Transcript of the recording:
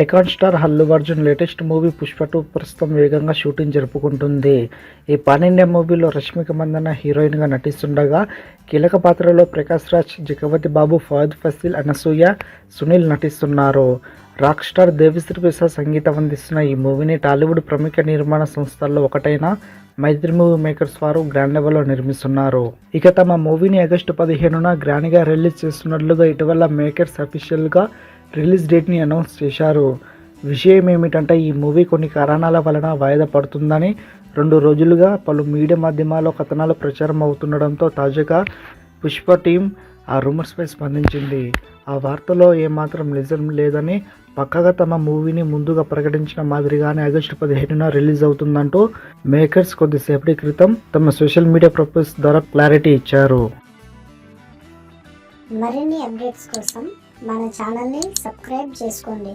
Icon star Allu Arjun latest movie Pushpa 2 ప్రస్తుతం వేగంగా shooting జరుపుకుంటుంది. ఈ పాన్ ఇండియా మూవీలో రష్మిక మందన్న హీరోయిన్గా నటిస్తుండగా కీలక పాత్రలో ప్రకాష్ రాజ్, జగపతి బాబు, ఫహద్ ఫసీల్, అనసూయ, సునీల్ నటిస్తున్నారు. రాక్ స్టార్ దేవిశ్రీ ప్రసాద్ సంగీతం అందిస్తున్న ఈ మూవీని టాలీవుడ్ ప్రముఖ నిర్మాణ సంస్థల్లో ఒకటైన మైత్రి మూవీ మేకర్స్ వారు గ్రాండ్ లెవెల్లో నిర్మిస్తున్నారు. ఇక తమ మూవీని ఆగస్టు 15న గ్రాండ్గా రిలీజ్ చేస్తున్నట్లుగా ఇటీవల మేకర్స్ అఫీషియల్గా రిలీజ్ డేట్ని అనౌన్స్ చేశారు. విషయం ఏమిటంటే ఈ మూవీ కొన్ని కారణాల వలన వాయిదా పడుతుందని 2 రోజులుగా పలు మీడియా మాధ్యమాల్లో కథనాలు ప్రచారం అవుతుండడంతో తాజాగా పుష్ప టీం ఆ రూమర్స్పై స్పందించింది. ఆ వార్తలో ఏమాత్రం నిజం లేదని, పక్కగా తమ మూవీని ముందుగా ప్రకటించిన మాదిరిగానే ఆగస్టు 15న రిలీజ్ అవుతుందంటూ మేకర్స్ కొద్దిసేపటి క్రితం తమ సోషల్ మీడియా ప్రొఫైల్స్ ద్వారా క్లారిటీ ఇచ్చారు. మరిన్ని అప్డేట్స్ కోసం మన ఛానల్ని సబ్స్క్రైబ్ చేసుకోండి.